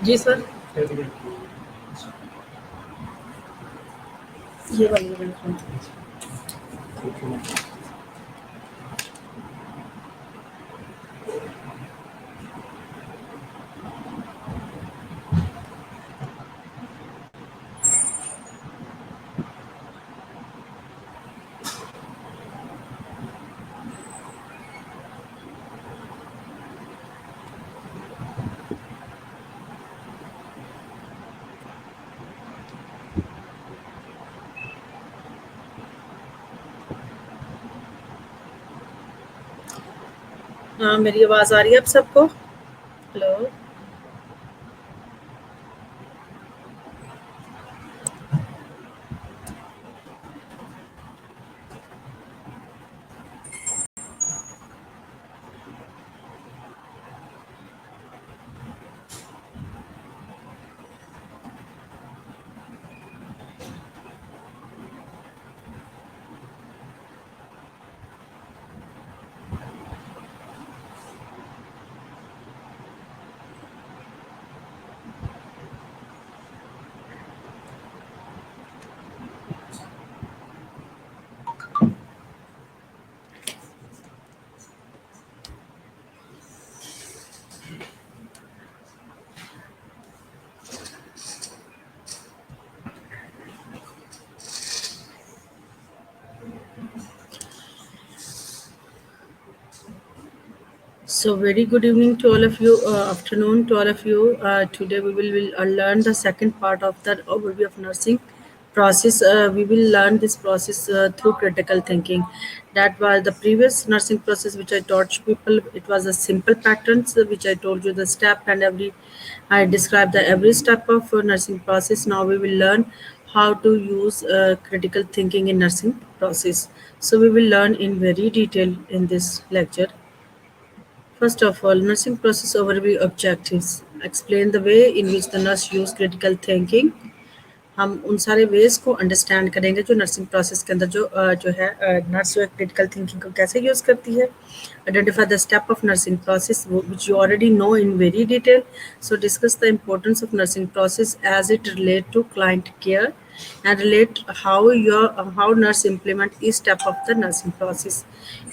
जी sir. ये वाली बिल्कुल। हाँ, मेरी आवाज़ आ रही है आप सबको? Hello? So very good evening to all of you, afternoon to all of you. Today we will learn the second part of the overview of nursing process. We will learn this process through critical thinking. That was the previous nursing process which I taught people. It was a simple patterns which I told you the step and every. I described the every step of nursing process. Now we will learn how to use critical thinking in nursing process. So we will learn in very detail in this lecture. First of all, nursing process overview objectives. Explain the way in which the nurse use critical thinking. हम उन सारे veg को understand करेंगे जो nursing process के अंदर जो है नर्स जो है क्रिटिकल थिंकिंग को कैसे यूज़ करती है. Identify the step of nursing process which you already know in very detail. So discuss the importance of nursing process as it relate to client care and relate how nurse implement each step of the nursing process.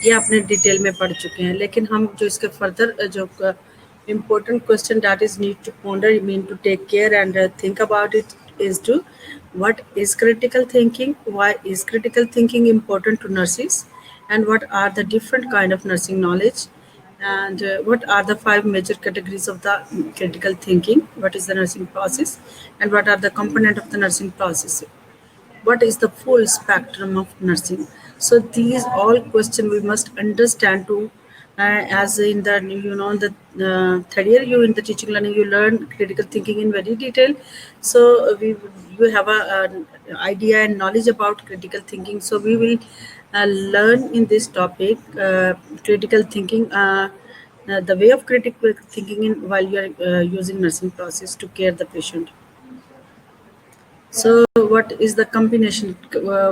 ये आपने detail में पढ़ चुके हैं, लेकिन हम जो इसके फर्दर जो important question that is need to ponder, mean to take care and think about it is to what is critical thinking, why is critical thinking important to nurses, and what are the different kind of nursing knowledge, and what are the five major categories of the critical thinking, what is the nursing process, and what are the component of the nursing process, what is the full spectrum of nursing. So these all questions we must understand to as in the the third year you in the teaching learning you learn critical thinking in very detail. So we you have an idea and knowledge about critical thinking. So we will learn in this topic critical thinking. The way of critical thinking in while you are using nursing process to care the patient. So, what is the combination?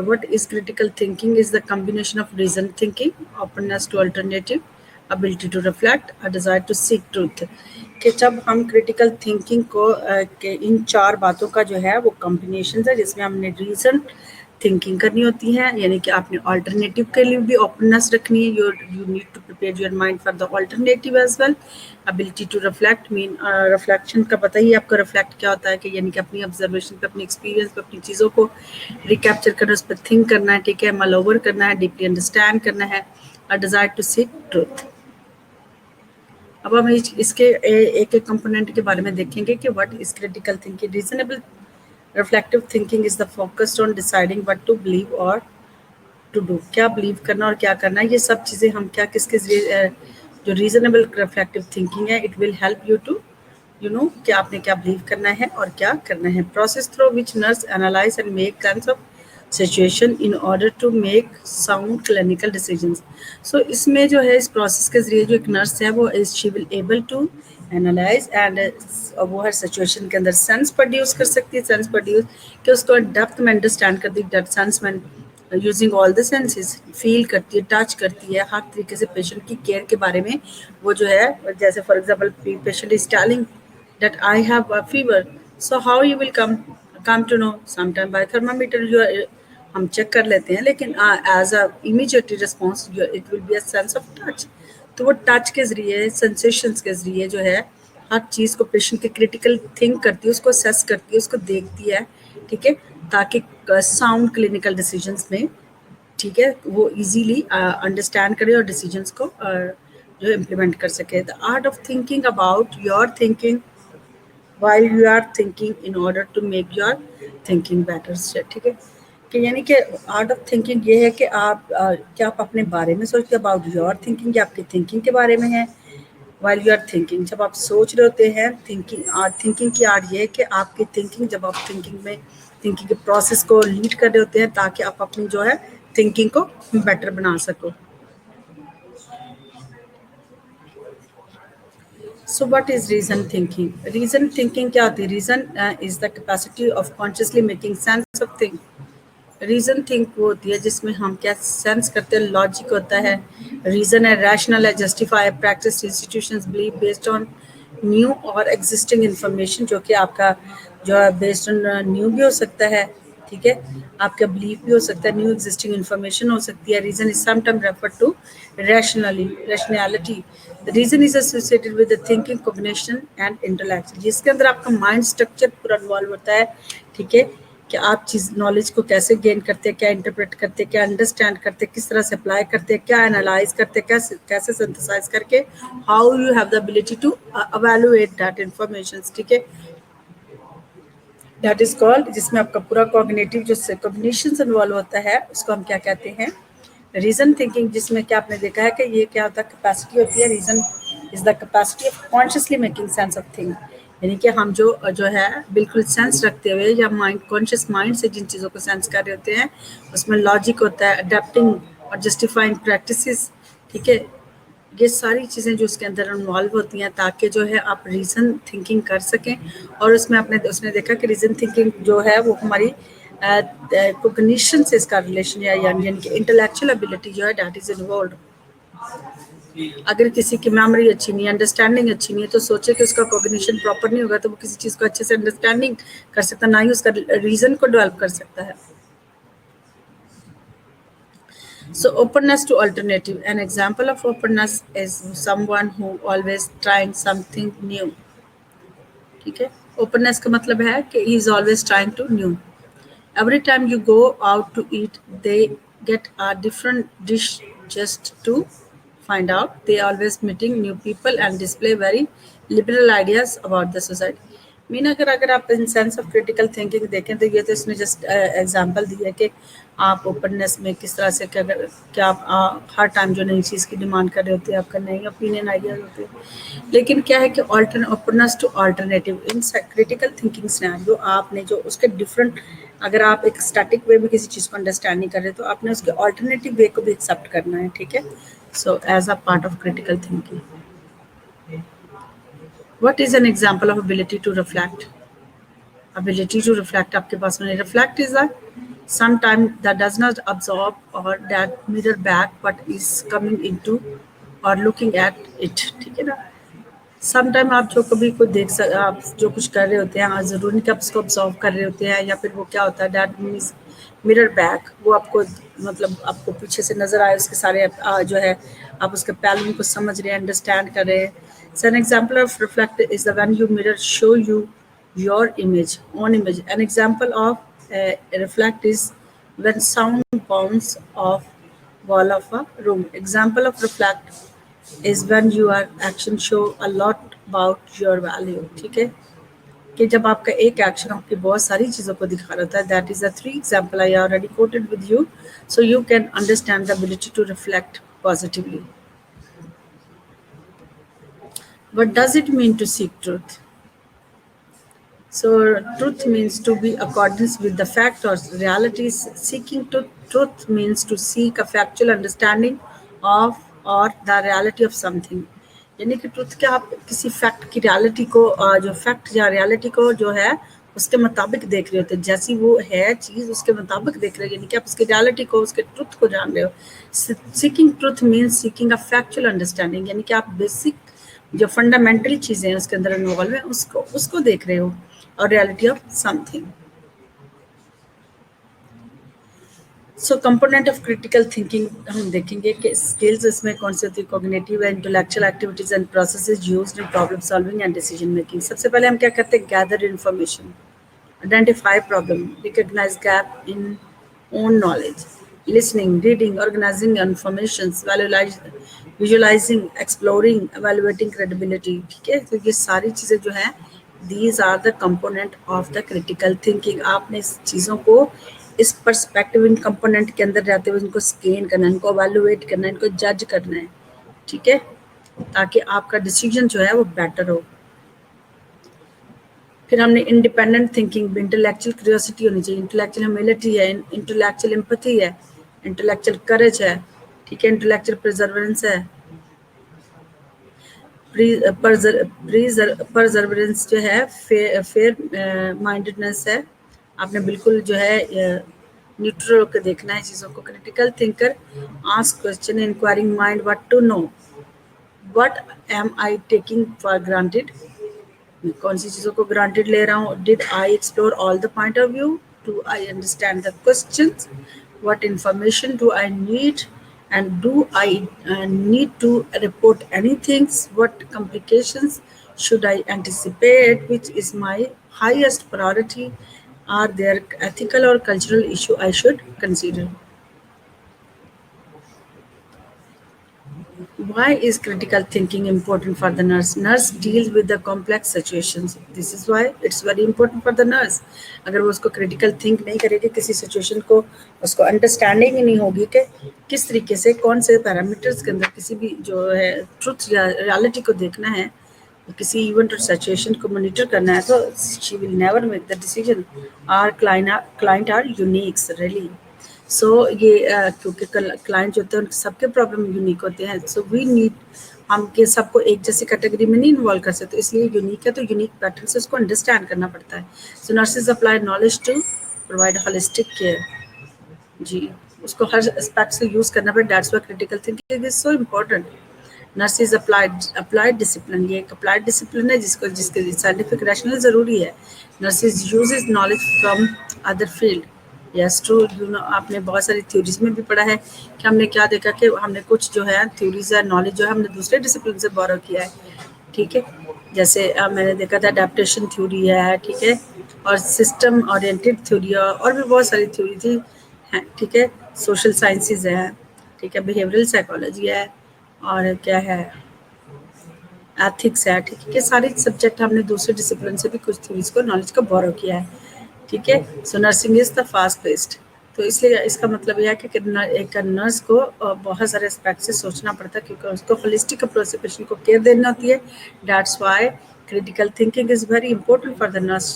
What is critical thinking? Is the combination of reason thinking, openness to alternative, ability to reflect, a desire to seek truth. कि जब हम critical thinking को के इन चार बातों का जो है वो कॉम्बिनेशन है जिसमें हमने रीजन थिंकिंग करनी होती है, यानी कि आपने अल्टरनेटिव के लिए भी ओपननेस रखनी है. You need to prepare your mind for the alternative as well. Ability to reflect mean reflection का पता ही आपको रिफ्लेक्ट क्या होता है कि यानी कि अपनी ऑब्जर्वेशन पे, अपनी एक्सपीरियंस पे, अपनी चीज़ों को रिकैप्चर करना, उस पर थिंक करना है, ठीक है, मल ओवर करना है, डीपली अंडरस्टैंड करना है. A desire to seek truth. अब हम इसके एक एक कंपोनेंट के बारे में देखेंगे कि what is critical thinking. Reasonable reflective thinking is the focused on deciding what to believe और टू डू. क्या बिलीव करना और क्या करना है, ये सब चीज़ें हम क्या किसके जरिए जो रीजनेबल रिफ्लेक्टिव थिंकिंग है, it will help you to कि आपने क्या बिलीव करना है और क्या करना है. Process through which nurse analyse and make sense of situation in order to make sound clinical decisions. So इसमें जो है इस प्रोसेस के जरिए जो एक नर्स है वो is she will able to analyse and वो हर सिचुएशन के अंदर सेंस प्रोड्यूस कर सकती है. सेंस प्रोड्यूस कि उसको डेप्थ में अंडरस्टैंड कर दी, डेप्थ सेंस में using all the senses feel करती है, टच करती है, हर तरीके से पेशेंट की केयर के बारे में वो जो है, जैसे for example patient is telling that I have a fever. So how you will come to know? Sometime by thermometer you are, हम चेक कर लेते हैं, लेकिन as a immediate response it will be a sense of touch. तो वो touch के ज़रिए, sensations के ज़रिए जो है हर चीज़ को पेशेंट के क्रिटिकल थिंक करती है, उसको असेस करती है, उसको देखती है, ठीक है, ताकि साउंड क्लिनिकल डिसीजंस में, ठीक है, वो इजीली अंडरस्टैंड करे और डिसीजंस को जो इम्प्लीमेंट कर सके. The art of thinking about your thinking while you are thinking in order to make your thinking better. ठीक है, कि यानी कि आर्ट ऑफ थिंकिंग ये है कि आप क्या आप अपने बारे में सोचते, अबाउट योर थिंकिंग, या आपकी थिंकिंग के बारे में है. वाइल यू आर थिंकिंग, जब आप सोच रहे होते हैं, थिंकिंग आर्ट, थिंकिंग की आर्ट ये है कि आपकी थिंकिंग, जब आप थिंकिंग के प्रोसेस को लीड कर रहे होते हैं ताकि आप अपनी जो है थिंकिंग को बेटर बना सको. So what is reason thinking? Reason thinking क्या होती है? Reason is the capacity of consciously making sense of thing. Reason think वो होती है जिसमें हम क्या सेंस करते हैं, लॉजिक होता है, रीज़न है, रैशनल है, justify, practice, institutions, believe based on new और एग्जिस्टिंग इन्फॉर्मेशन, जो कि आपका जो है बेस्ड ऑन न्यू भी हो सकता है, ठीक है, आपका बिलीव भी हो सकता है, न्यू एग्जिस्टिंग इन्फॉर्मेशन हो सकती है. Reason is sometime refer to rationality. The reason is associated with the thinking, cognition and intellect, जिसके अंदर आपका माइंड स्ट्रक्चर पूरा इन्वॉल्व होता है, ठीक है, कि आप चीज़ नॉलेज को कैसे गेन करते हैं, क्या इंटरप्रेट करते हैं, क्या अंडरस्टैंड करते हैं, किस तरह से अप्लाई करते हैं, क्या एनालाइज करते हैं, कैसे कैसे सिंथेसाइज करके how you have the ability to evaluate that information, ठीक है, दैट इज कॉल्ड, जिसमें आपका पूरा कॉग्निटिव जो कॉग्निशन इन्वॉल्व होता है उसको हम क्या कहते हैं, रीजन थिंकिंग, जिसमें क्या आपने देखा है कि ये क्या होता है, कैपेसिटी होती है. Reason is the capacity of consciously making sense of thing, यानी कि हम जो है बिल्कुल सेंस रखते हुए या माइंड, कॉन्शियस माइंड से जिन चीज़ों को सेंस कर रहे होते हैं, उसमें लॉजिक होता है, अडेप्टिंग और जस्टिफाइंग प्रैक्टिसेस, ठीक है, ये सारी चीज़ें जो उसके अंदर इन्वॉल्व होती हैं ताकि जो है आप रीज़न थिंकिंग कर सकें. और उसमें उसने देखा कि रीज़न थिंकिंग जो है वो हमारी कोग्निशन से इसका रिलेशन है, यानी कि इंटेलेक्चुअल एबिलिटी जो है दैट इज इन्वॉल्व. अगर किसी की मेमोरी अच्छी नहीं है, अंडरस्टैंडिंग अच्छी नहीं है, तो सोचे कि उसका कॉग्निशन प्रॉपर नहीं होगा तो वो किसी चीज़ को अच्छे से अंडरस्टैंडिंग कर सकता, ना ही उसका रीज़न को डेवलप कर सकता है. So openness to alternative. An example of openness is someone who always trying something new. ठीक है, openness का मतलब है कि he is always trying to new. Every time you go out to eat, they get a different dish just to find out. They always meeting new people and display very liberal ideas about the society. Mean अगर आप in sense of critical thinking देखें तो ये तो इसने just example दी है कि आप ओपननेस में किस तरह से क्या आप हर टाइम जो नई चीज़ की डिमांड कर रहे होते हैं, आपका नई ओपिनियन आइडियाज होते हैं. लेकिन क्या है कि openness to alternative in critical thinking scenario, आपने जो उसके डिफरेंट, अगर आप एक स्टैटिक वे में किसी चीज़ को अंडरस्टैंड नहीं कर रहे तो आपने उसके अल्टरनेटिव वे को भी एक्सेप्ट करना है, ठीक है. So as a part of critical thinking. What is an example of ability to reflect? Ability to reflect आपके पास में reflect is a sometime that does not absorb or that mirror back but is coming into or looking at it, ठीक है ना. Sometime आप जो कभी कोई आप जो कुछ कर रहे होते हैं, हाँ ज़रूर नहीं कि आप उसको ऑब्जर्व कर रहे होते हैं, या फिर वो क्या होता है डैट मीन्स मिरर बैक, वो आपको मतलब आपको पीछे से नज़र आए उसके सारे जो है आप उसके पहलुओं को समझ रहे हैं, अंडरस्टैंड कर रहे हैं. So an example of reflect is the when you mirror show you your image, own image. An example of reflect is when sound bounce off wall of a room. Example of reflect is when your action show a lot about your value, ठीक है, कि जब आपका एक action आपकी बहुत सारी चीज़ों को दिखा रहा होता है. That is the 3 example I already quoted with you, so you can understand the ability to reflect positively. What does it mean to seek truth? So truth means to be accordance with the fact or realities. Seeking truth means to seek a factual understanding of or the reality of something. यानी कि truth क्या, आप किसी fact की reality को जो fact या reality को जो है उसके मुताबिक देख रहे होते हैं, जैसी वो है चीज़ उसके मुताबिक देख रहे हो, यानी कि आप उसकी रियलिटी को, उसके ट्रुथ को जान रहे हो. Seeking truth means seeking a factual understanding, यानी कि आप बेसिक जो फंडामेंटल चीज़ें हैं उसके अंदर इन्वॉल्व है, उसको उसको देख रहे हो, और reality of something. So component of critical thinking हम देखेंगे कि स्किल्स इसमें कौन सी होती है, cognitive and intellectual activities and processes used in problem solving and decision making. सबसे पहले हम क्या करते हैं, gather information, identify problem, recognize gap in own knowledge, listening, reading, organizing informations, visualizing, exploring, evaluating credibility। ठीक है, तो ये सारी चीज़ें जो हैं, these are the component of the critical thinking। आपने इस चीज़ों को इस पर्सपेक्टिव, इन कंपोनेंट के अंदर रहते हुए इनको स्कैन करना है, इनको evaluate करना है, इनको जज करना है, ठीक है, ताकि आपका डिसीजन जो है वो बेटर हो। फिर हमने इंडिपेंडेंट थिंकिंग, इंटेलेक्चुअल क्यूरियोसिटी होनी चाहिए, इंटेलेक्चुअल ह्यूमिलिटी है, इंटेलेक्चुअल एम्पैथी है, इंटेलेक्चुअल करेज है, ठीक है, इंटेलेक्चुअल प्रिजर्वेंस है, परजर्वेंस जो है, फेयर माइंडेडनेस है। आपने बिल्कुल जो है न्यूट्रल होकर देखना है चीज़ों को। Critical thinker ask question, inquiring mind, what to know, what am I taking for granted, कौन सी चीज़ों को ग्रांटेड ले रहा हूँ, did I explore all the point of view, do I understand the questions, what information do I need, and do I need to report anything, what complications should I anticipate, which is my highest priority, are there ethical or cultural issue I should consider. Why is critical thinking important for the nurse? Nurse deals with the complex situations. This is why it's very important for the nurse. अगर वो उसको critical think नहीं करेगी किसी situation को, उसको understanding ही नहीं होगी कि किस तरीके से कौन से parameters के अंदर किसी भी जो है truth या reality को देखना है, किसी event और situation को monitor करना है, तो she will never make the decision. Our client are unique really. सो ये क्योंकि क्लाइंट जो होते हैं उनके सबके प्रॉब्लम यूनिक होते हैं, सो वी नीड, हम के सबको एक जैसी कैटेगरी में नहीं इन्वॉल्व कर सकते, इसलिए यूनिक है तो यूनिक पैटर्न से उसको अंडरस्टैंड करना पड़ता है। So nurses apply knowledge to provide holistic care. जी, उसको हर एस्पेक्ट से यूज़ करना पड़े, that's why critical thinking is so important. Nurses applied discipline, ये एक अप्लाइड डिसिप्लिन है जिसको जिसके साइंटिफिक रैशनल ज़रूरी है। Nurses uses knowledge from other field, yes true, you know, आपने बहुत सारी थ्योरीज में भी पढ़ा है कि हमने क्या देखा कि हमने कुछ जो है थ्योरीज है, नॉलेज जो है हमने दूसरे डिसिप्लिन से बोरो किया है, ठीक है, जैसे मैंने देखा था अडेप्टेशन थ्योरी है, ठीक है, और सिस्टम ओरिएंटेड थ्योरी है, और भी बहुत सारी थ्योरी थी हैं, ठीक है, सोशल साइंसेज है, ठीक है, बिहेवियरल साइकोलॉजी है, और क्या है, एथिक्स है, ठीक है, ये सारे सब्जेक्ट हमने दूसरे डिसिप्लिन से भी कुछ थ्योरीज को, नॉलेज को बोरो किया है, ठीक है। सो nursing is the fast paced, तो इसलिए इसका मतलब यह है कि एक नर्स को बहुत सारे एस्पेक्ट से सोचना पड़ता है, क्योंकि उसको होलिस्टिक अप्रोच से पेशेंट को केयर देना होती है। That's why critical thinking is very important for the nurse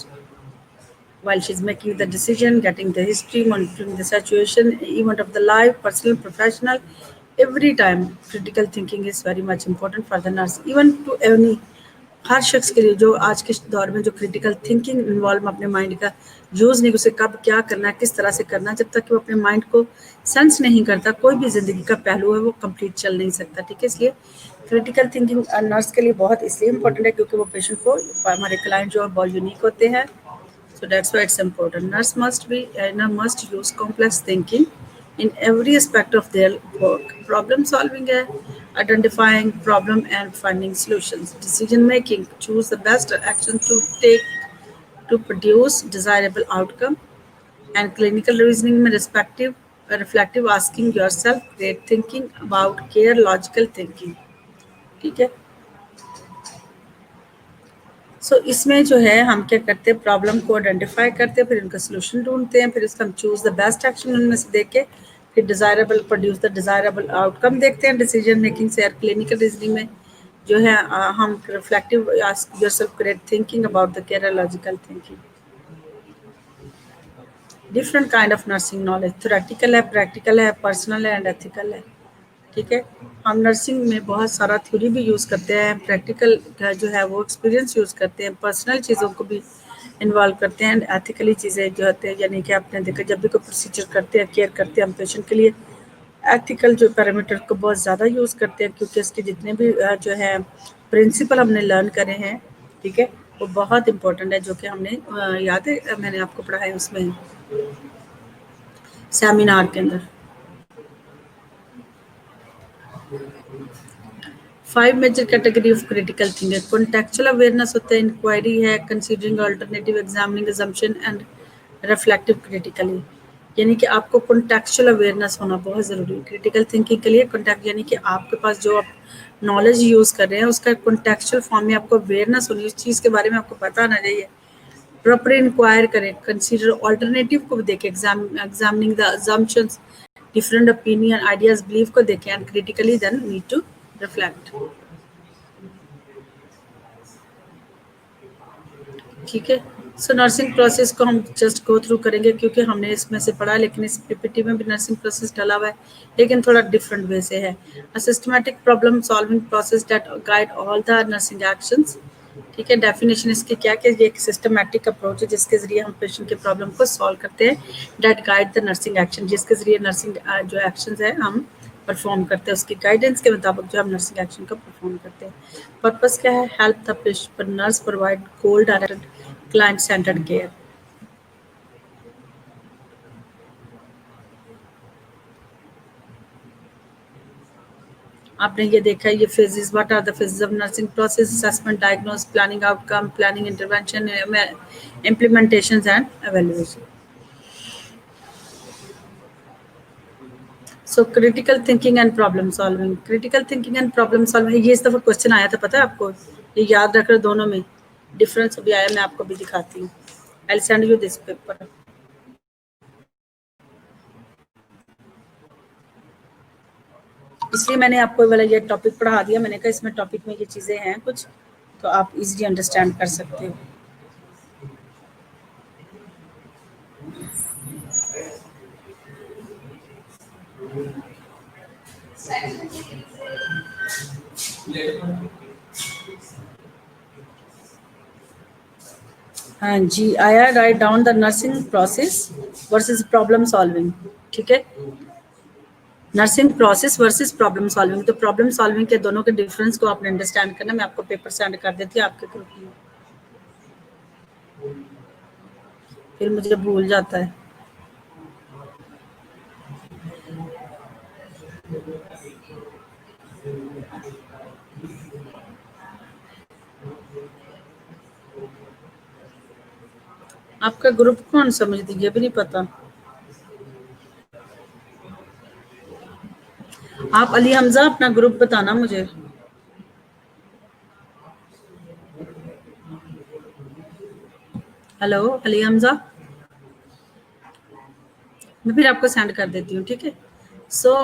while she's making the decision, getting the history, monitoring the situation, event of the life, personal, professional. Every time, critical thinking is very much important for the nurse, even to any, हर शख्स के लिए जो आज के दौर में जो critical thinking involve अपने माइंड का यूज़ नहीं, उसे कब क्या करना है, किस तरह से करना है, जब तक कि वो अपने माइंड को सेंस नहीं करता, कोई भी ज़िंदगी का पहलू है वो कंप्लीट चल नहीं सकता, ठीक है। इसलिए क्रिटिकल थिंकिंग नर्स के लिए बहुत इसलिए इम्पोर्टेंट है क्योंकि वो पेशेंट को, हमारे क्लाइंट जो है बहुत यूनिक होते हैं, so that's why it's important. Nurse must use complex thinking in every aspect of their work. Problem solving है, identifying problem and finding solutions. Decision making, choose the best action to take to produce desirable outcome. And clinical reasoning में reflective asking yourself, great thinking about care, logical thinking. ठीक है। इसमें जो है हम क्या करते हैं, प्रॉब्लम को आइडेंटिफाई करते हैं, फिर उनका सोल्यूशन ढूंढते हैं, फिर उसका हम चूज द बेस्ट एक्शन उनमें से देख के फिर desirable produce the desirable outcome देखते हैं डिसीजन मेकिंग से। क्लिनिकल रीजनिंग में जो है हम reflective ask yourself great thinking about the care, logical thinking. Different kind of nursing knowledge, theoretical है, प्रैक्टिकल है, पर्सनल है एंड एथिकल है, ठीक है। हम नर्सिंग में बहुत सारा थ्योरी भी यूज़ करते हैं, प्रैक्टिकल का जो है वो एक्सपीरियंस यूज़ करते हैं, पर्सनल चीज़ों को भी इन्वॉल्व करते हैं, एंड एथिकली चीज़ें जो होते हैं, यानी कि आपने देखा जब भी कोई प्रोसीजर करते हैं, केयर करते हैं हम पेशेंट के लिए, एथिकल जो पैरामीटर को बहुत ज़्यादा यूज़ करते हैं, क्योंकि इसके जितने भी जो है प्रिंसिपल हमने लर्न करे हैं, ठीक है, वो बहुत इंपॉर्टेंट है, जो कि हमने याद है मैंने आपको पढ़ाया उसमें सेमिनार के अंदर। 5 major category of critical thinking. Contextual awareness होता है, इंक्वायरी है, considering alternative, examining assumption and reflective critically. यानी कि आपको कॉन्टेक्चुअल अवेयरनेस होना बहुत ज़रूरी है क्रिटिकल थिंकिंग के लिए। कॉन्टेक्ट यानी कि आपके पास जो आप नॉलेज यूज़ कर रहे हैं उसका कॉन्टेक्चुअल फॉर्म में आपको अवेयरनेस होनी, उस चीज़ के बारे में आपको पता होना चाहिए। प्रॉपर इंक्वायर करें, कंसीडर ऑल्टरनेटिव को भी देखें, examining the assumptions, different opinion, ideas, belief को देखें and critically then need to reflect. ठीक है, सो नर्सिंग प्रोसेस को हम जस्ट गो थ्रू करेंगे क्योंकि हमने इसमें से पढ़ा, लेकिन इस पीपीटी में भी नर्सिंग प्रोसेस डाला हुआ है, लेकिन थोड़ा डिफरेंट वे से है। A systematic problem solving process that guide all the nursing actions. ठीक है, डेफिनेशन इसकी क्या कि ये एक सिस्टमैटिक अप्रोच है जिसके जरिए हम पेशेंट के प्रॉब्लम को सॉल्व करते हैं, that guide the nursing action, जिसके जरिए नर्सिंग जो एक्शंस है हम परफॉर्म करते हैं, उसकी गाइडेंस के मुताबिक जो हम नर्सिंग एक्शन को परफॉर्म करते हैं। पर्पस क्या है? Help the patient, nurse provide goal directed client centred care. आपने ये देखा है, ये phases, what are the phases of nursing process? Assessment, diagnose, planning outcome, planning intervention, implementation and evaluation. So critical thinking and problem solving. Critical thinking and problem solving, ये इस दफा question आया था, पता है आपको? ये याद रखकर, दोनों में डिफरेंस भी आया, मैं आपको भी दिखाती हूँ। I send you this paper. इसलिए मैंने आपको वाला ये टॉपिक पढ़ा दिया, मैंने कहा इसमें टॉपिक में ये चीज़ें हैं कुछ, तो आप इजीली अंडरस्टैंड कर सकते हो। हाँ जी, आया, write down the nursing process versus problem solving. ठीक है, nursing process versus problem solving, तो प्रॉब्लम सॉल्विंग के दोनों के डिफरेंस को आपने अंडरस्टैंड करना। मैं आपको पेपर सेंड कर देती हूँ आपके ग्रुप में, फिर मुझे भूल जाता है। आपका ग्रुप कौन सा, मुझे ये भी नहीं पता। आप अली हमजा अपना ग्रुप बताना मुझे। हेलो अली हमजा, मैं फिर आपको सेंड कर देती हूँ, ठीक है। So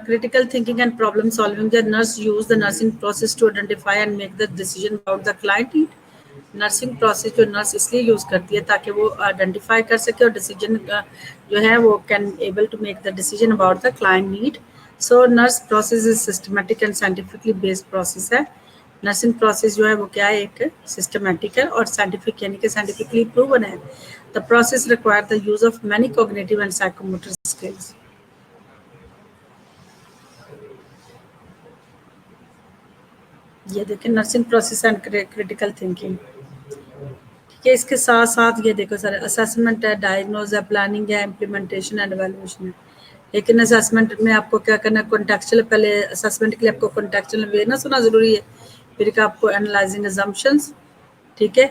critical thinking and problem solving, the nurse use the nursing process to identify and make the decision about the client need. Nursing process जो नर्स इसलिए यूज करती है ताकि वो आइडेंटिफाई कर सके और डिसीजन जो है वो can able to make the decision about the client need. So nurse process is systematic and scientifically based process है। नर्सिंग प्रोसेस जो है वो क्या है, एक सिस्टमेटिक है और साइंटिफिक यानी कि साइंटिफिकली प्रूवन है। The process require the use of many cognitive and psychomotor skills. ये देखें, nursing process and critical thinking. ठीक है, इसके साथ साथ ये देखो सर, असेसमेंट है, डायग्नोज है, प्लानिंग है, इम्प्लीमेंटेशन एंड एवेल्युएशन है। लेकिन असेसमेंट में आपको क्या करना है, कॉन्टेक्चुअल, पहले असेसमेंट के लिए आपको कॉन्टेक्चुअल अवेयरनेस होना जरूरी है, फिर का आपको एनालाइजिंग assumptions, ठीक है,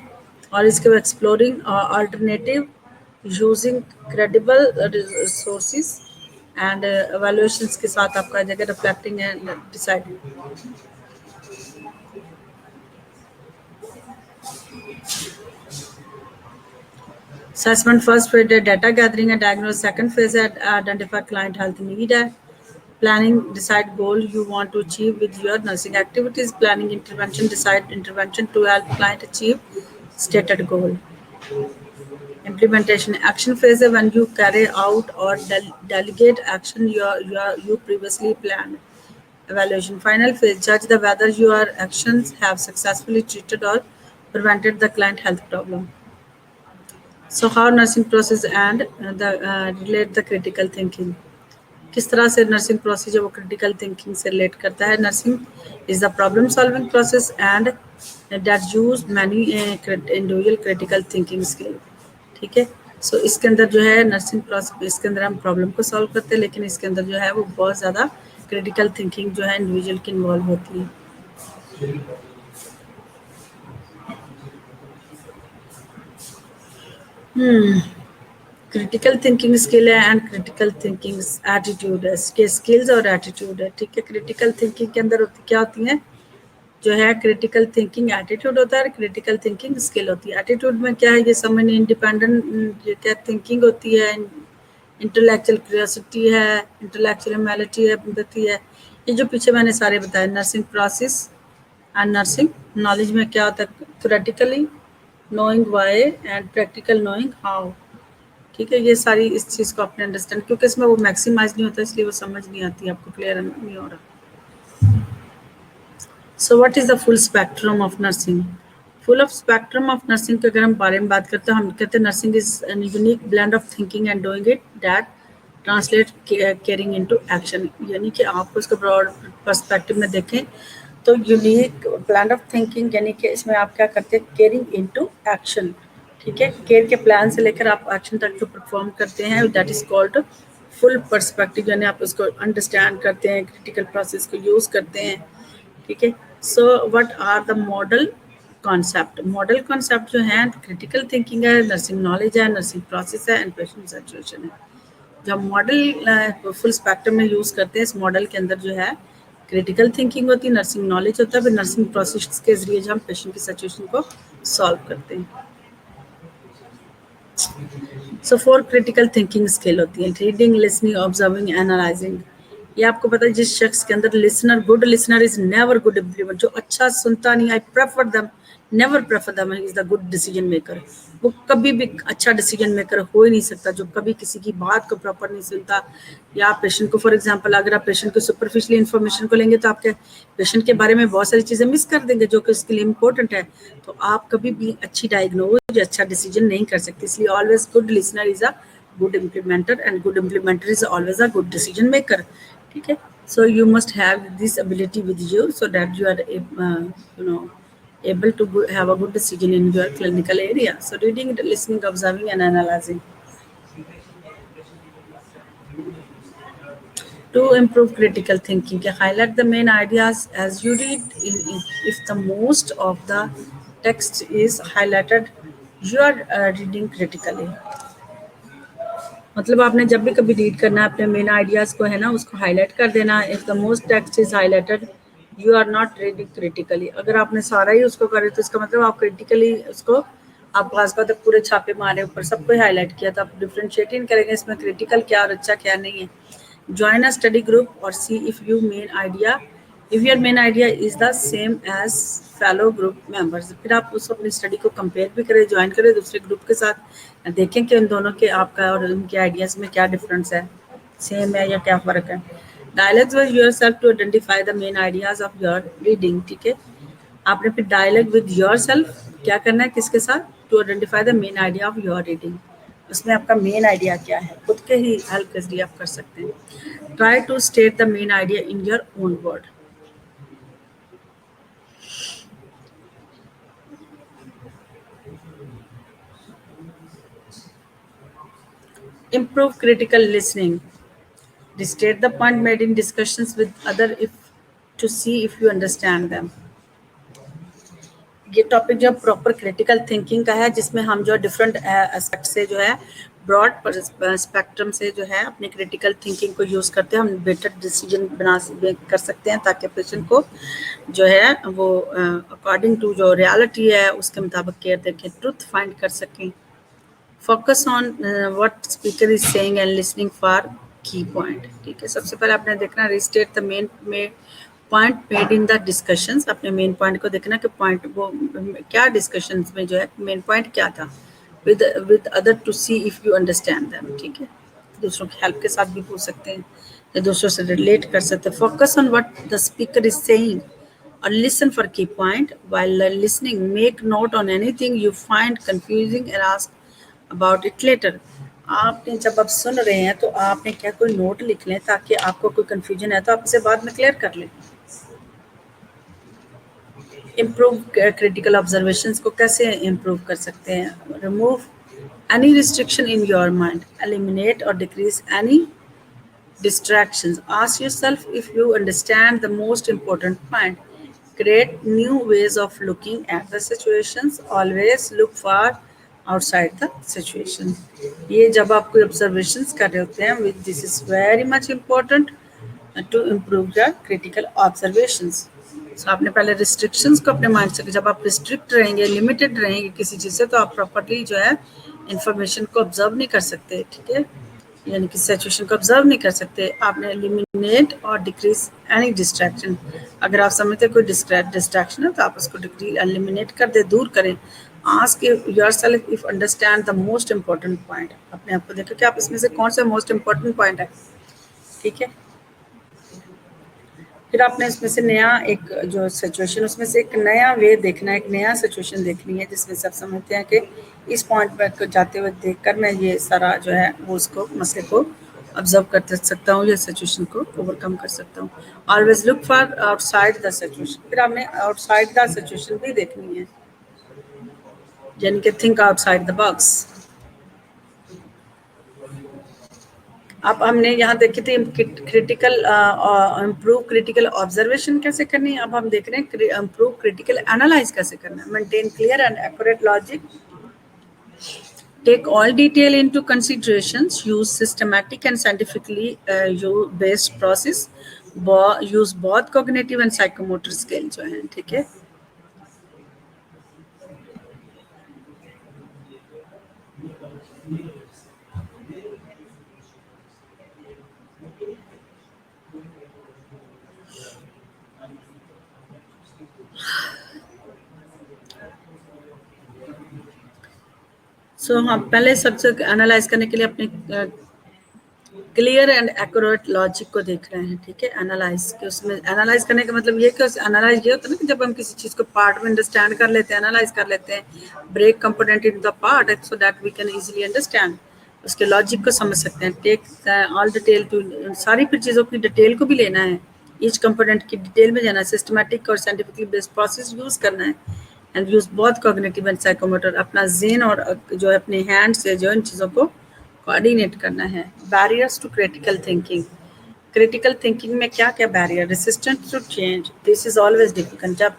और इसके बाद exploring alternative, using credible sources and evaluations के साथ आपका जगह reflecting and deciding. Assessment first phase है data gathering है, diagnose second phase है identify client health need है, planning decide goal you want to achieve with your nursing activities, planning intervention decide intervention to help client achieve stated goal, implementation action phase है when you carry out or delegate action you previously planned, evaluation final phase judge the whether your actions have successfully treated or prevented the client health problem. So how nursing process and the relate the critical thinking. किस तरह से nursing process जो वो critical thinking से relate करता है. Nursing is the problem solving process and that use many individual critical thinking skill. ठीक है. सो इसके अंदर जो है नर्सिंग प्रोसेस, इसके अंदर हम प्रॉब्लम को सॉल्व करते हैं, लेकिन इसके अंदर जो है वो बहुत ज़्यादा क्रिटिकल थिंकिंग जो है इंडिविजुअल की इन्वॉल्व होती है. क्रिटिकल थिंकिंग स्किल है एंड क्रिटिकल थिंकिंग एटीट्यूड है. इसके स्किल्स और एटीट्यूड है. ठीक है. क्रिटिकल थिंकिंग के अंदर क्या होती है, जो है क्रिटिकल थिंकिंग एटीट्यूड होता है, क्रिटिकल थिंकिंग स्किल होती है. एटीट्यूड में क्या है, ये समझ इंडिपेंडेंट क्या थिंकिंग होती है, इंटेलेक्चुअल क्यूरियोसिटी है, इंटेलेक्चुअल एबिलिटी है. ये जो पीछे मैंने सारे बताए. Nursing process and nursing knowledge में क्या होता है, theoretically knowing why and practical knowing how. ठीक है. ये सारी इस चीज़ को आपने अंडरस्टैंड, क्योंकि इसमें वो मैक्सिमाइज नहीं होता, इसलिए वो समझ नहीं आती, आपको क्लियर नहीं हो रहा. So what is the full spectrum of nursing. Full of spectrum of nursing के अगर हम बारे में बात करते हैं, हम कहते हैं nursing is an unique blend of thinking and doing it that translate caring into action. यानी कि आप उसको ब्रॉड पर्सपेक्टिव में देखें तो यूनिक ब्लेंड ऑफ थिंकिंग, यानी कि इसमें आप क्या करते हैं, केयरिंग इनटू एक्शन. ठीक है. केयर के प्लान से लेकर आप एक्शन तक जो परफॉर्म करते हैं, that is called full perspective. यानी आप उसको अंडरस्टैंड करते हैं, क्रिटिकल प्रोसेस को यूज़ करते हैं. ठीक है. So what are the model concept. Model concept जो है क्रिटिकल थिंकिंग है, नर्सिंग नॉलेज है, नर्सिंग प्रोसेस है एंड पेशेंट सिचुएशन है. जब मॉडल फुल स्पेक्ट्रम में यूज़ करते हैं, इस मॉडल के अंदर जो है क्रिटिकल थिंकिंग होती है, नर्सिंग नॉलेज होता है, फिर नर्सिंग प्रोसेस के जरिए जो हम पेशेंट की सिचुएशन को सॉल्व करते हैं. सो 4 क्रिटिकल थिंकिंग स्किल होती है, रीडिंग, लिसनिंग, ऑब्जर्विंग, एनालाइजिंग. ये आपको पता है, जिस शख्स के अंदर listener, good listener is never good implement. जो अच्छा सुनता नहीं, आई प्रेफर दम, never prefer them is the good decision maker. वो कभी भी अच्छा डिसीजन मेकर हो ही नहीं सकता जो कभी किसी की बात को प्रॉपर नहीं सुनता. या पेशेंट को, फॉर एग्जांपल, अगर आप पेशेंट को सुपरफिशियल इन्फॉर्मेशन को लेंगे तो आपके पेशेंट के बारे में बहुत सारी चीज़ें मिस कर देंगे जो कि उसके लिए इम्पोर्टेंट है. तो आप कभी भी अच्छी डायग्नोज, अच्छा डिसीजन नहीं कर सकते. इसलिए always good listener is a good implementer and good implementer is always a good decision maker. ठीक है. So you must have this ability with you so that you are able to have a good decision in your clinical area. So reading, listening, observing and analyzing. To improve critical thinking, highlight the main ideas as you read. If the most of the text is highlighted, you are reading critically. मतलब आपने जब भी कभी read करना है, अपने main ideas को है ना, उसको हाईलाइट कर देना. If the most text is highlighted, you are not reading critically. अगर आपने सारा ही उसको करे तो इसका मतलब आप क्रिटिकली उसको, आप पास का तक पूरे छापे मारे ऊपर सबको हाईलाइट किया, तो आप डिफ्रेंशिएट नहीं करेंगे इसमें क्रिटिकल क्या और अच्छा क्या नहीं है. Join a study group or see if your main idea is the same as fellow group members. फिर आप उस अपनी स्टडी को कंपेयर भी करें, ज्वाइन करें दूसरे ग्रुप के साथ, देखें कि उन दोनों के आपका और उनके आइडियाज़ में क्या डिफरेंस है, सेम है या क्या फ़र्क है. Dialogues with yourself to identify the main ideas of your reading. ठीक है. आपने फिर डायलॉग विद योरसेल्फ क्या करना है, किसके साथ, to identify the main idea of your reading. उसमें आपका मेन आइडिया क्या है, खुद के ही हेल्प के जरिए आप कर सकते हैं. Try to state the main idea in your own word. Improve critical listening. Restate the point made in discussions with other if to see if you understand them. ये टॉपिक जो प्रॉपर क्रिटिकल थिंकिंग का है, जिसमें हम जो different aspect से जो है ब्रॉड स्पेक्ट्रम से जो है अपनी क्रिटिकल थिंकिंग को यूज़ करते हैं, हम बेटर डिसीजन कर सकते हैं ताकि पेशेंट को जो है वो अकॉर्डिंग टू जो रियलिटी है उसके मुताबिक केयर देखें, ट्रुथ फाइंड कर सकें. Focus on what speaker is saying and listening for की पॉइंट. ठीक है. सबसे पहले आपने देखना रिस्टेट द मेन में point made in the discussions. अपने मेन पॉइंट को देखना कि पॉइंट वो क्या डिस्कशंस में जो है मेन पॉइंट क्या था, with other to see if you understand them. ठीक है. दूसरों की हेल्प के साथ भी पूछ सकते हैं या दूसरों से रिलेट कर सकते हैं. Focus on what the speaker is saying or listen for key point. While listening, make note on anything you find confusing and ask about it later. आपने जब आप सुन रहे हैं तो आपने क्या कोई नोट लिख लें ताकि आपको कोई कंफ्यूजन है तो आप इसे बाद में क्लियर कर लें। इम्प्रूव क्रिटिकल ऑब्जर्वेशंस को कैसे इम्प्रूव कर सकते हैं? Remove any restriction in your mind, eliminate और decrease any distractions. Ask yourself if you understand the most important point. Create new ways of looking at the situations. Always look far outside the situation. ये जब आप कोई observations कर रहे होते हैं, this is very much important to improve your critical observations. So आपने पहले restrictions को अपने mind से, जब आप restrict रहेंगे, limited रहेंगे किसी चीज़ से, तो आप properly जो है information को observe नहीं कर सकते, ठीक है? यानी कि सिचुएशन को ऑब्जर्व नहीं कर सकते। आपने एलिमिनेट और डिक्रीज एनी डिस्ट्रैक्शन, अगर आप समझते हैं कोई डिस्ट्रैक्शन है तो आप उसको एलिमिनेट कर दे, दूर करें। Ask yourself if understand the most important point, अपने आप को देखो कि आप इसमें से कौन सा मोस्ट इम्पोर्टेंट पॉइंट है, ठीक है? फिर आपने इसमें से नया एक जो सिचुएशन, उसमें से एक नया वे देखना है, एक नया सिचुएशन देखनी है जिसमें से आप समझते हैं कि इस पॉइंट पर जाते हुए देखकर मैं ये सारा जो है वो उसको मसले को ऑब्जर्व कर सकता हूँ, या सिचुएशन को ओवरकम कर सकता हूँ। Always look for outside the situation, फिर आपने आउटसाइड द सिचुएशन भी देखनी है, यानी कि थिंक आउटसाइड द बॉक्स। अब हमने यहाँ देखी थी क्रिटिकल इम्प्रूव क्रिटिकल ऑब्जर्वेशन कैसे करनी है। अब हम देख रहे हैं इम्प्रूव क्रिटिकल एनालाइज कैसे करना है। Maintain clear and accurate logic, take all detail into considerations, use systematic and scientifically based process, use both cognitive and psychomotor skill जो हैं, ठीक है? सो हाँ, पहले सबसे एनालाइज करने के लिए अपने क्लियर एंड एक्यूरेट लॉजिक को देख रहे हैं, ठीक है? एनालाइज के, उसमें एनालाइज करने का मतलब ये कि एनालाइज ये होता है ना कि जब हम किसी चीज़ को पार्ट में अंडरस्टैंड कर लेते हैं, एनालाइज कर लेते हैं, break component in the part so that we can easily understand, उसके लॉजिक को समझ सकते हैं। टेक ऑल डिटेल टू, सारी फिर चीज़ों की डिटेल को भी लेना है, ईच कंपोनेंट की डिटेल में जाना है, सिस्टमैटिक और साइंटिफिकली बेस्ड प्रोसेस यूज़ करना है, एंड यूज़ बहुत कॉग्निटिव एंड साइकोमोटर, अपना जेन और जो है अपने हैंड से जो इन चीज़ों को कोऑर्डिनेट करना है। Barriers to critical thinking, critical thinking में क्या क्या barrier? Resistance to change, this is always difficult. जब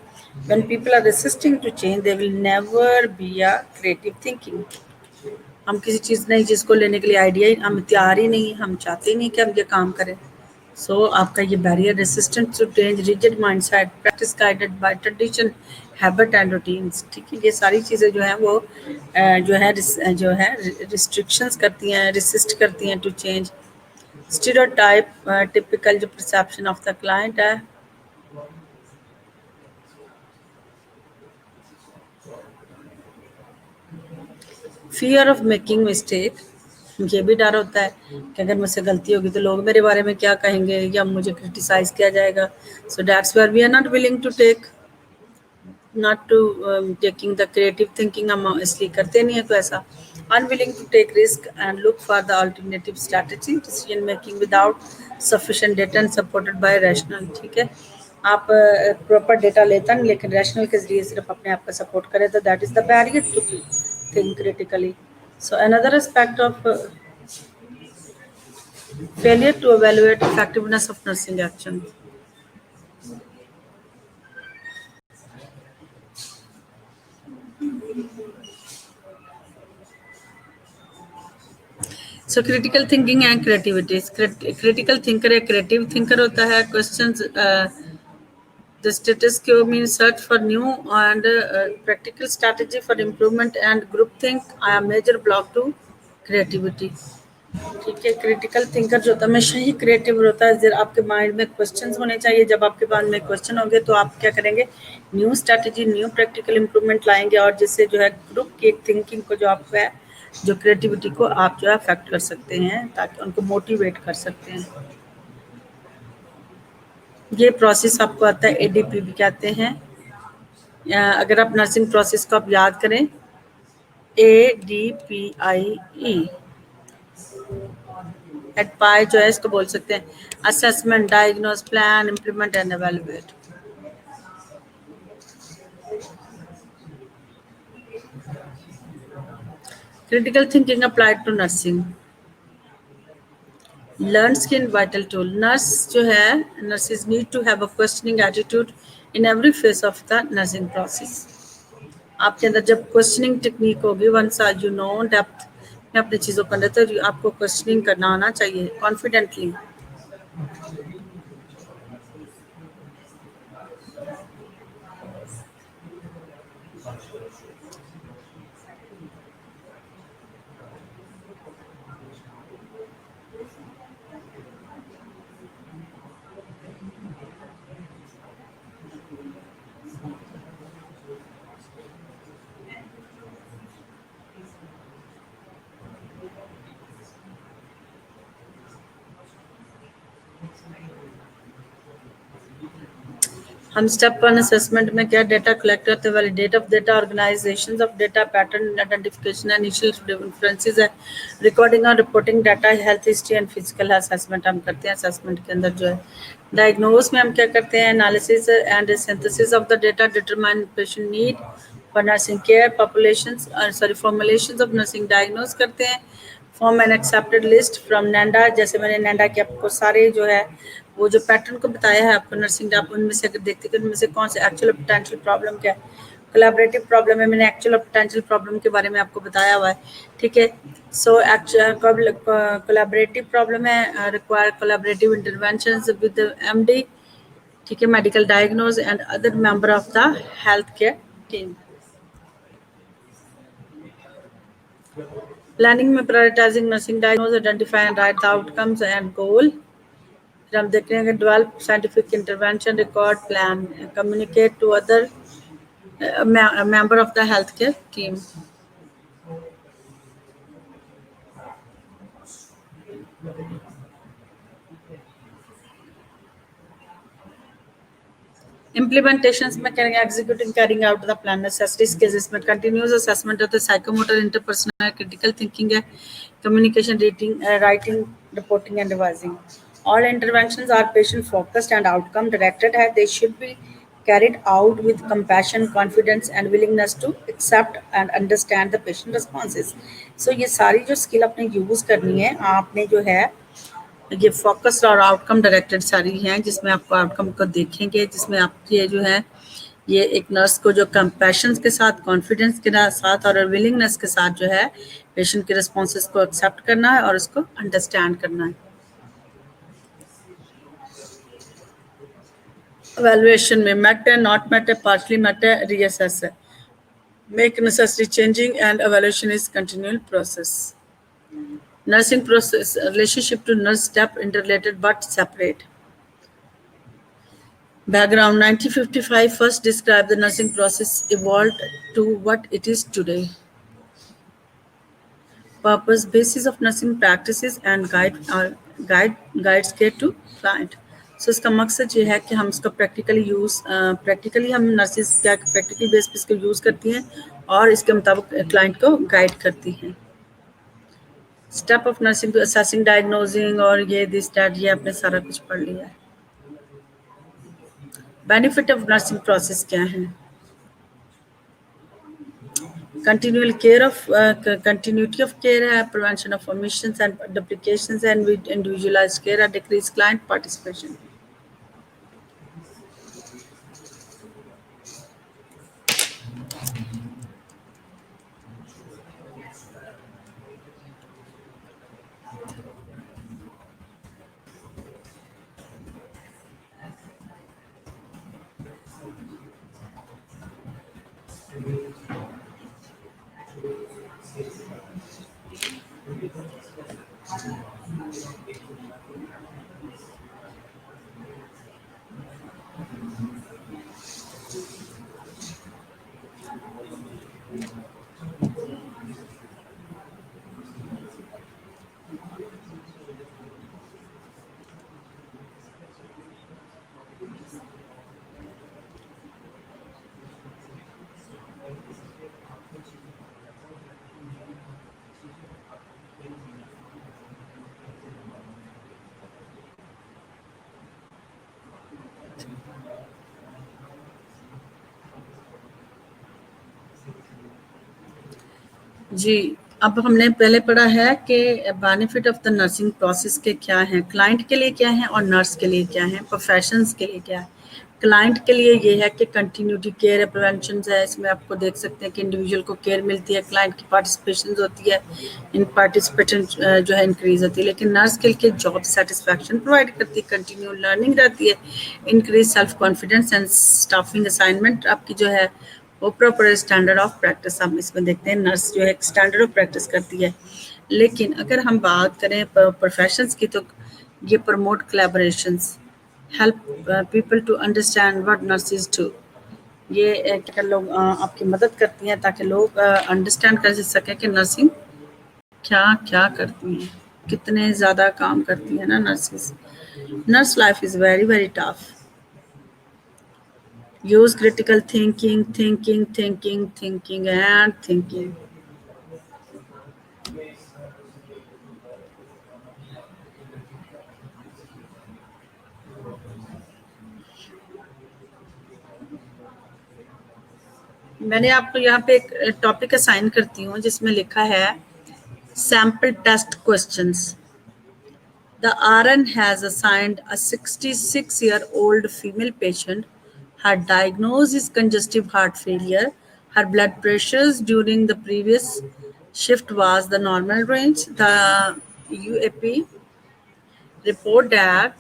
when people are resisting to change they will never be a creative thinking. हम किसी चीज़ नई चीज़ को लेने के लिए आइडिया ही, हम तैयार ही नहीं, हम चाहते ही नहीं कि हम ये काम करें। सो आपका ये barrier, resistant to change, rigid mindset, practice guided by tradition, habit and routines, ठीक है? ये सारी चीज़ें जो हैं वो जो है रिस्ट्रिक्शंस करती हैं, रेसिस्ट करती हैं टू चेंज। स्टीरियोटाइप, टिपिकल जो परसेप्शन ऑफ द क्लाइंट है, फियर ऑफ मेकिंग मिस्टेक, ये भी डर होता है कि अगर मुझसे गलती होगी तो लोग मेरे बारे में क्या कहेंगे या मुझे क्रिटिसाइज किया जाएगा। So that's where we are not willing to take, not to taking the creative thinking, हम इसलिए करते नहीं है तो ऐसा। Unwilling to take risk and look for the alternative strategy, decision making without sufficient data and supported by rational, ठीक है? आप प्रॉपर डेटा लेता नहीं लेकिन रैशनल के जरिए सिर्फ अपने आप का सपोर्ट करें, तो that is the barrier to think critically. So another aspect of failure to evaluate effectiveness of nursing action. So critical thinking and creativity. Critical thinker एक creative thinker होता है. Questions the status quo means search for new and practical strategy for improvement, and groupthink a major block to creativity. ठीक है? Critical thinker जो होता है हमेशा ही creative होता है। जब आपके माइंड में क्वेश्चंस होने चाहिए, जब आपके माइंड में क्वेश्चन होंगे तो आप क्या करेंगे? New strategy, new practical improvement लाएंगे, और जिससे जो है ग्रुप की थिंकिंग को, जो आप है जो क्रिएटिविटी को आप जो है अफेक्ट कर सकते हैं, ताकि उनको मोटिवेट कर सकते हैं। ये प्रोसेस आपको आता है, एडीपी भी कहते हैं। अगर आप नर्सिंग प्रोसेस को आप याद करें, ADPIE, एट पाई जो है इसको बोल सकते हैं assessment, diagnose, plan, implement and evaluate. Critical thinking applied to nursing. Learn skin vital tool. Nurse जो है, nurses need to have a questioning attitude in every phase of the nursing process. आपके अंदर जब क्वेश्चनिंग टेक्निक होगी, once you know depth में अपनी चीज़ों को अंदर, तो आपको क्वेश्चनिंग करना आना चाहिए कॉन्फिडेंटली। हम स्टेप वन असेसमेंट में क्या डेटा कलेक्ट करते हैं, validate of data, organisation of data, pattern identification, initial differences है, रिकॉर्डिंग और reporting data, health history and physical assessment हम करते हैं। असेसमेंट के अंदर जो है डायग्नोस में हम क्या करते हैं, analysis and synthesis of the data, determine patient need for nursing care, population sorry formulation of nursing, diagnose करते हैं, form an accepted list from NANDA. जैसे मैंने नैंडा के आपको सारे जो है वो जो पैटर्न को बताया है आपको नर्सिंग, आप उनमें से अगर देखते हैं उनमें से कौन से एक्चुअल पोटेंशियल प्रॉब्लम क्या है, कोलैबोरेटिव प्रॉब्लम है, मैंने एक्चुअल पोटेंशियल प्रॉब्लम के बारे में आपको बताया हुआ है। ठीक है, सो एक्चुअल कोलैबोरेटिव प्रॉब्लम है, require collaborative interventions with MD. ठीक है, medical diagnose and other member of the health care team. Planning में prioritising nursing diagnose, identify and write the outcomes and goal. फिर हम देखते हैं कि develop scientific intervention, record, plan, communicate to other member of the healthcare team. Implementations में करेंगे executing, carrying out the plan, necessity skills इसमें continuous assessment होता है, psychomotor, interpersonal, critical thinking है, communication, reading, writing, reporting and revising. All interventions are patient focused and outcome directed है, they should be carried out with compassion, confidence and willingness to accept and understand the patient responses. So ये सारी जो skill आपने use करनी है, आपने जो है ये फोकस्ड और आउटकम डायरेक्टेड सारी हैं, जिसमें आपको आउटकम को देखेंगे, जिसमें आपके जो है ये एक नर्स को जो कंपैशन के साथ, कॉन्फिडेंस के साथ और विलिंगनेस के साथ जो है पेशेंट के रिस्पॉन्सेज को एक्सेप्ट करना है और उसको अंडरस्टैंड करना है। एवेल्युएशन में मेट है, नॉट मेट है, पार्शली मेट है, रीअसेस है, make necessary changing and evaluation is continual process. Nursing process relationship to nurse step interrelated but separate. Background 1955 first described the nursing process evolved to what it is today. Purpose basis of nursing practices and guides care to client. So इसका मकसद ये है कि हम इसका practically हम nurses क्या practical base पे इसको यूज़ करती हैं और इसके मुताबिक क्लाइंट को गाइड करती हैं। Step of nursing to assessing, diagnosing और ये दिस डैट ये आपने सारा कुछ पढ़ लिया है। बेनिफिट ऑफ नर्सिंग प्रोसेस क्या है? Continual care of continuity of care, prevention of omissions and duplications, and with individualized care and decreased client participation. जी, अब हमने पहले पढ़ा है कि benefit of the nursing process के क्या हैं, क्लाइंट के लिए क्या है और नर्स के लिए क्या है, प्रोफेशंस के लिए क्या है। क्लाइंट के लिए ये है कि कंटिन्यूटी केयर प्रिवेंशन है, इसमें आपको देख सकते हैं कि इंडिविजुअल को केयर मिलती है, क्लाइंट की पार्टिसिपेशन होती है, इन पार्टिसिपेशन जो है इंक्रीज होती है। लेकिन नर्स के लिए जॉब सेटिस्फैक्शन प्रोवाइड करती है, कंटिन्यू लर्निंग रहती है, increase self confidence and staffing assignment आपकी जो है वो प्रॉपर स्टैंडर्ड ऑफ प्रैक्टिस हम इसमें देखते हैं। नर्स जो है एक स्टैंडर्ड ऑफ प्रैक्टिस करती है। लेकिन अगर हम बात करें प्रोफेशंस की, तो ये promote collaborations, help people to understand what nurses do. ये क्या लोग आपकी मदद करती हैं ताकि लोग अंडरस्टैंड कर सकें कि नर्सिंग क्या क्या करती हैं, कितने ज़्यादा काम करती हैं ना nurses. Nurse life is very very tough. Use critical thinking, thinking, thinking, thinking and thinking. मैंने आपको यहाँ पे एक टॉपिक असाइन करती हूँ जिसमें लिखा है sample test questions. The RN has assigned a 66-year-old female patient. Her diagnosis is congestive heart failure. Her blood pressures during the previous shift was the normal range. The UAP report a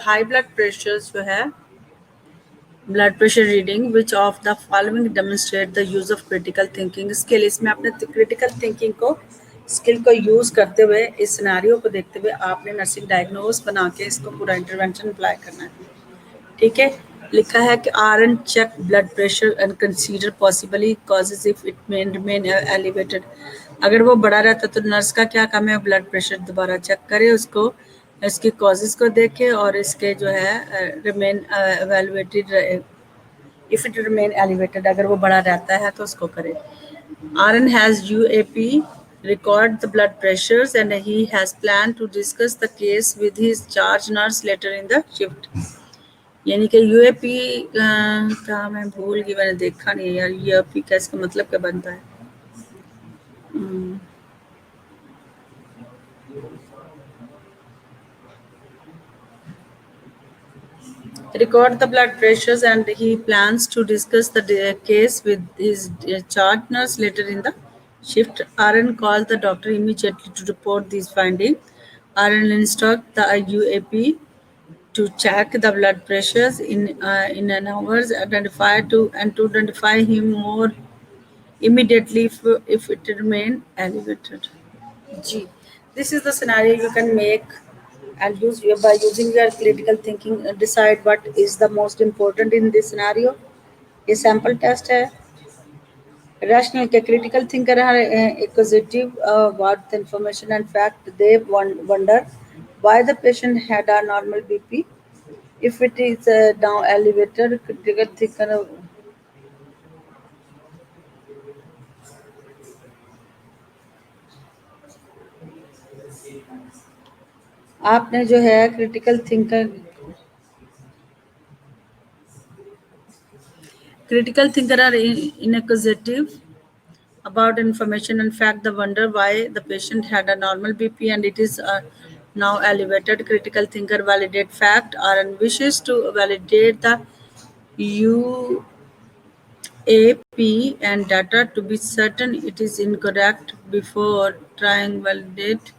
high blood pressures जो है blood pressure reading which of the following demonstrate the use of critical thinking skill. इसमें आपने critical thinking को skill को use करते हुए इस scenario को देखते हुए आपने नर्सिंग डायग्नोस बना के इसको पूरा इंटरवेंशन अप्लाई करना है। ठीक है, लिखा है कि R N check blood pressure and consider possibly causes if it may remain elevated. अगर वो बढ़ा रहता तो नर्स का क्या काम है, ब्लड प्रेशर दोबारा चेक करे, उसको इसके कॉजेज को देखे और इसके जो है remain evaluated, if it remain elevated, अगर वो बढ़ा रहता है तो उसको करे। RN has UAP record the blood pressures and he has planned to discuss the case with his charge nurse later in the shift। यानी कि यूएपी का मैं भूल गई, मैंने देखा नहीं है यार, यूएपी का इसका मतलब क्या बनता है। Record the blood pressures and he plans to discuss the case with his charge nurse later in the shift। RN called the doctor immediately to report these findings। RN instruct the UAP to check the blood pressures in an hours identify to and to identify him more immediately if it remain elevated। G. This is the scenario you can make and use by using your critical thinking decide what is the most important in this scenario। ये sample test है। Rational के critical thinker है acquisitive about the information and fact they wonder why the patient had a normal BP if it is now elevated। critical thinker आपने जो है critical thinker are inacquisitive about information and fact the wonder why the patient had a normal BP and it is now elevated। critical thinker validate fact or wishes to validate the UAP and data to be certain it is incorrect before trying validate।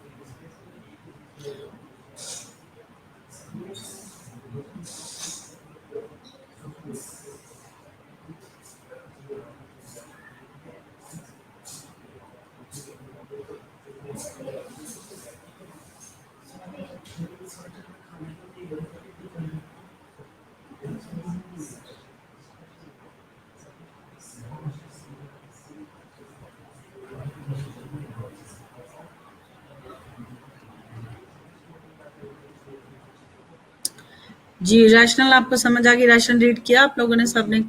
Ji, rational आपको समझ आ गई, rational read किया आप लोगों ने सबने।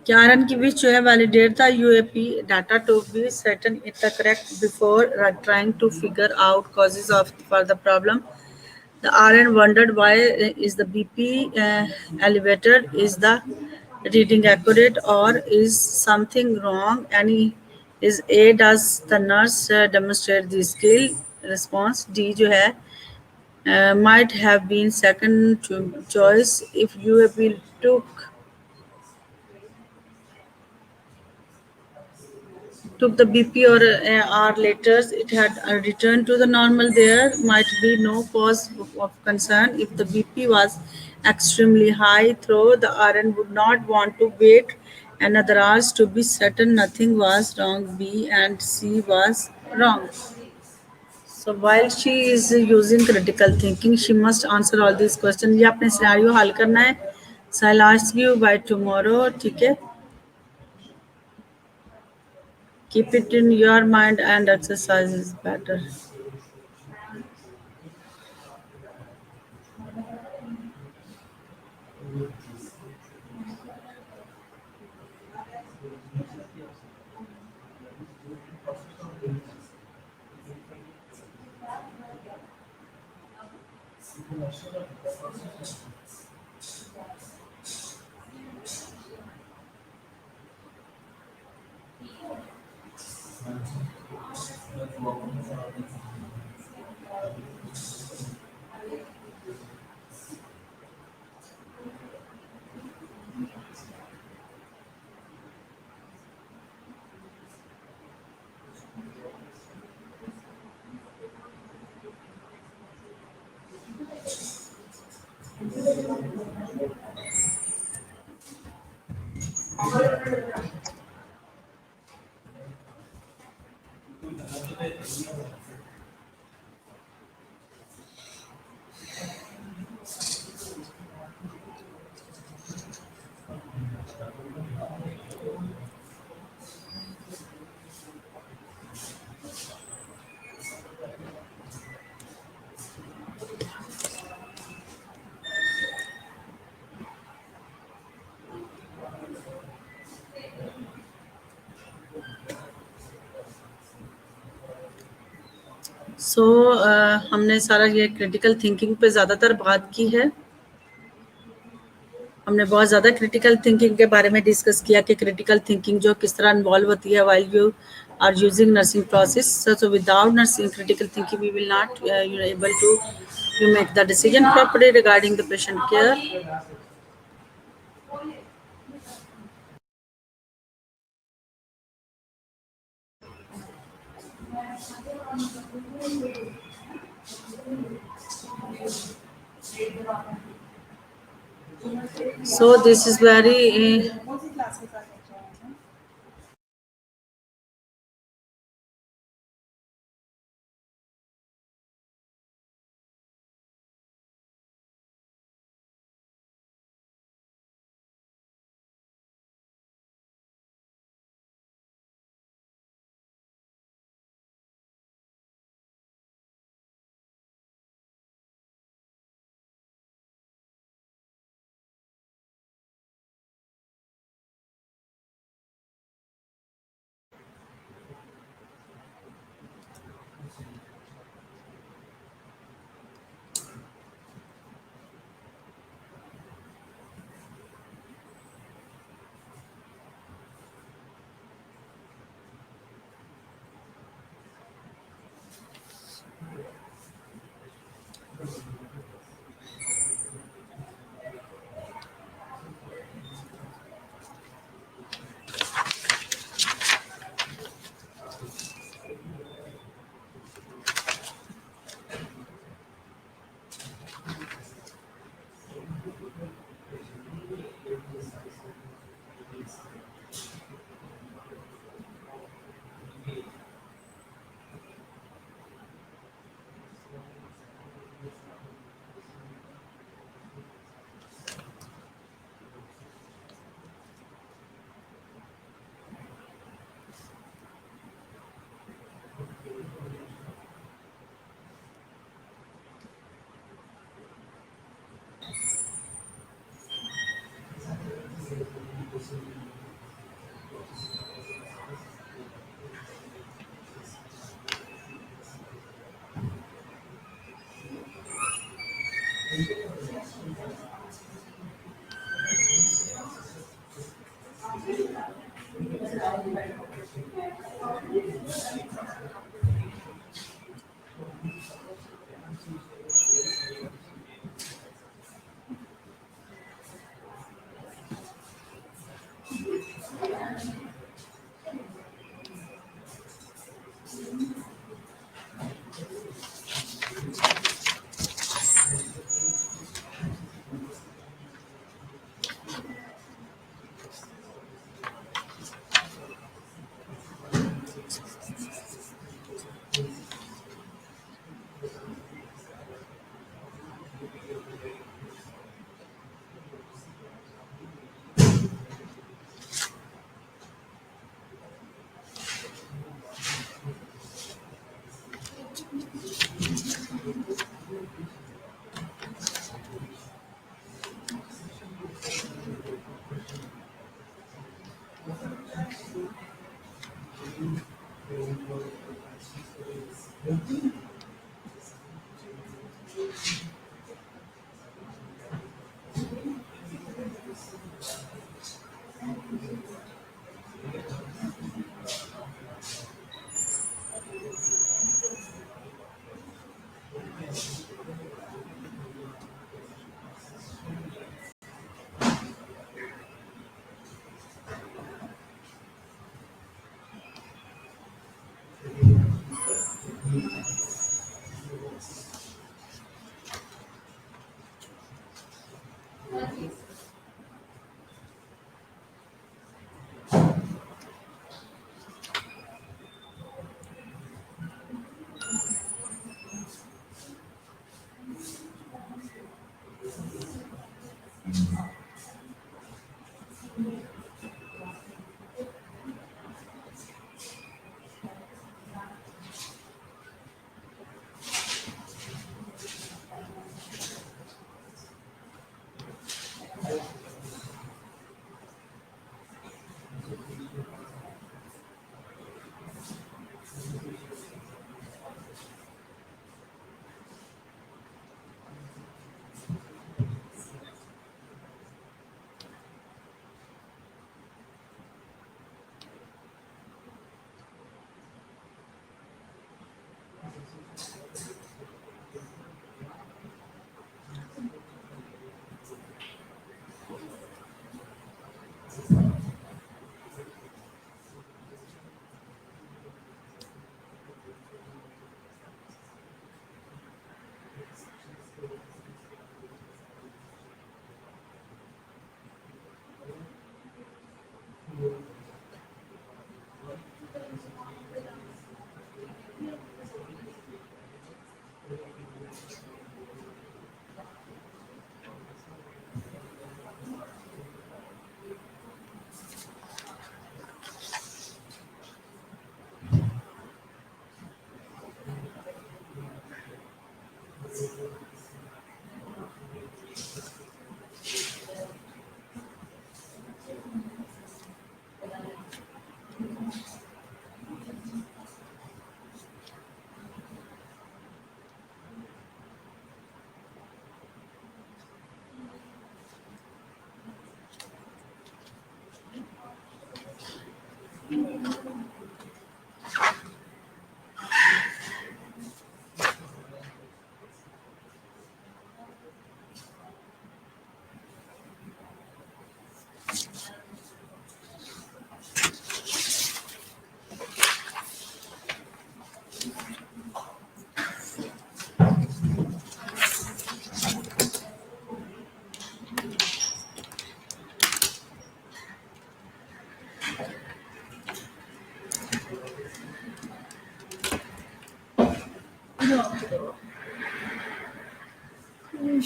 Karen की विच जो है validate the UAP data to be certain it the correct before trying to figure out causes of for the problem। The RN wondered why is the BP elevated is the reading accurate, or is something wrong? Any is A, does the nurse demonstrate the skill? Response D जो है might have been second choice if you will took the BP or hour later, it had returned to the normal. There might be no cause of concern if the BP was extremely high. Though the RN would not want to wait another hours to be certain nothing was wrong. B and C was wrong. So while she is using critical thinking, she must answer all these questions. ये अपने scenario हल करना है. So I'll ask you by tomorrow. ठीक है. Keep it in your mind and exercise is better. सो हमने सारा ये क्रिटिकल थिंकिंग पे ज़्यादातर बात की है. हमने बहुत ज़्यादा क्रिटिकल थिंकिंग के बारे में डिस्कस किया कि क्रिटिकल थिंकिंग जो किस तरह इन्वॉल्व होती है while you are using nursing process. So without nursing critical thinking we will not you able to you make the decision properly regarding the patient care. So this is very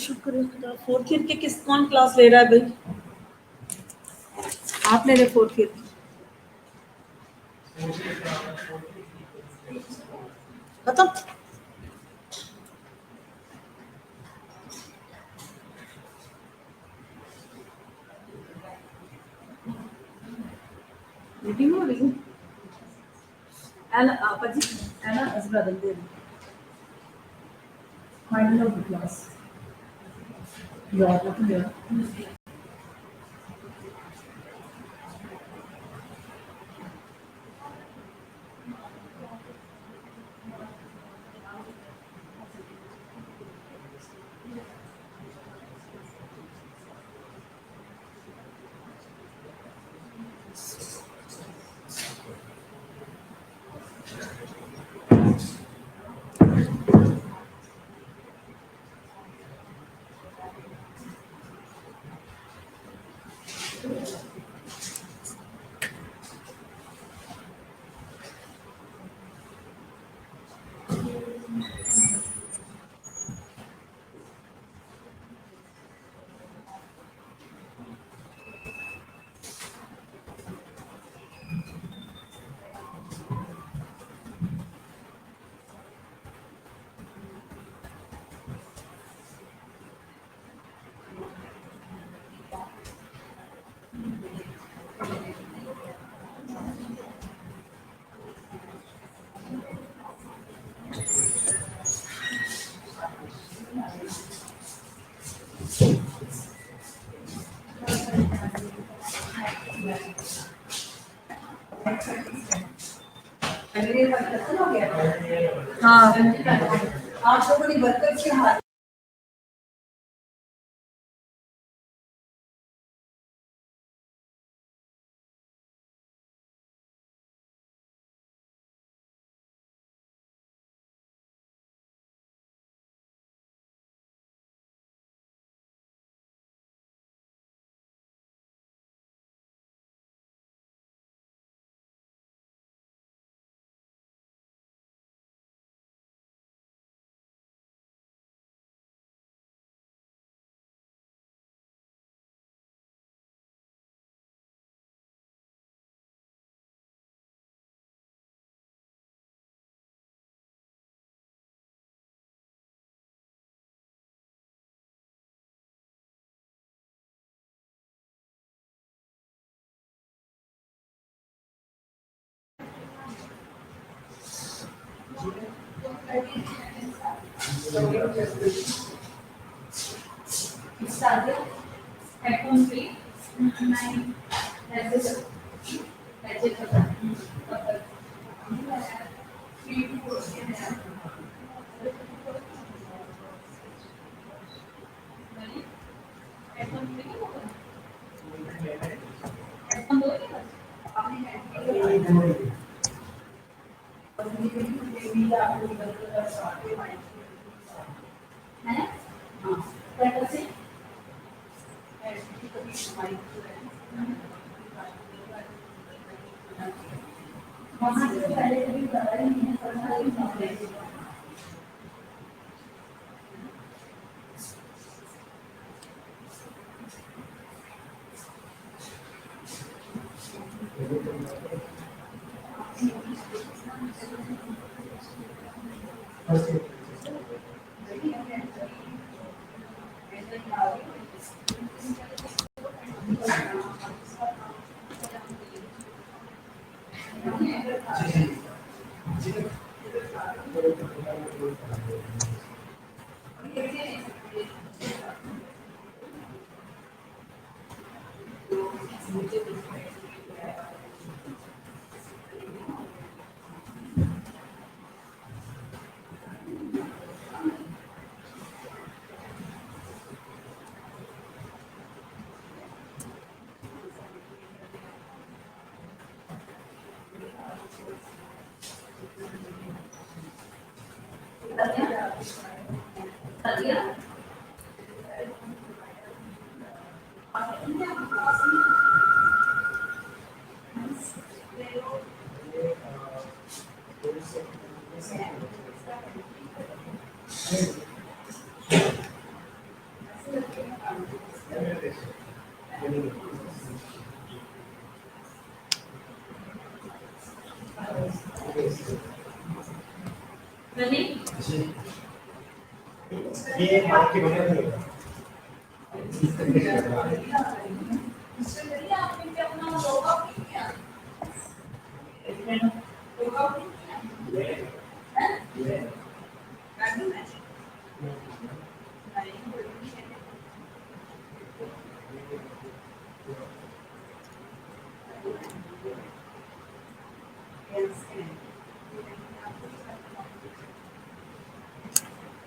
शुक्र है खुदा। Fourth year के किस कौन class ले रहा है भाई? आप ले रहे फोर्थ ईयर की? खत्म। मीटिंग हो रही है। एना आपा जी, एना अजरा दे फाइनल ऑफ द क्लास। यार तो यार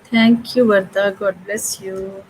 Thank you, Varda. God bless you.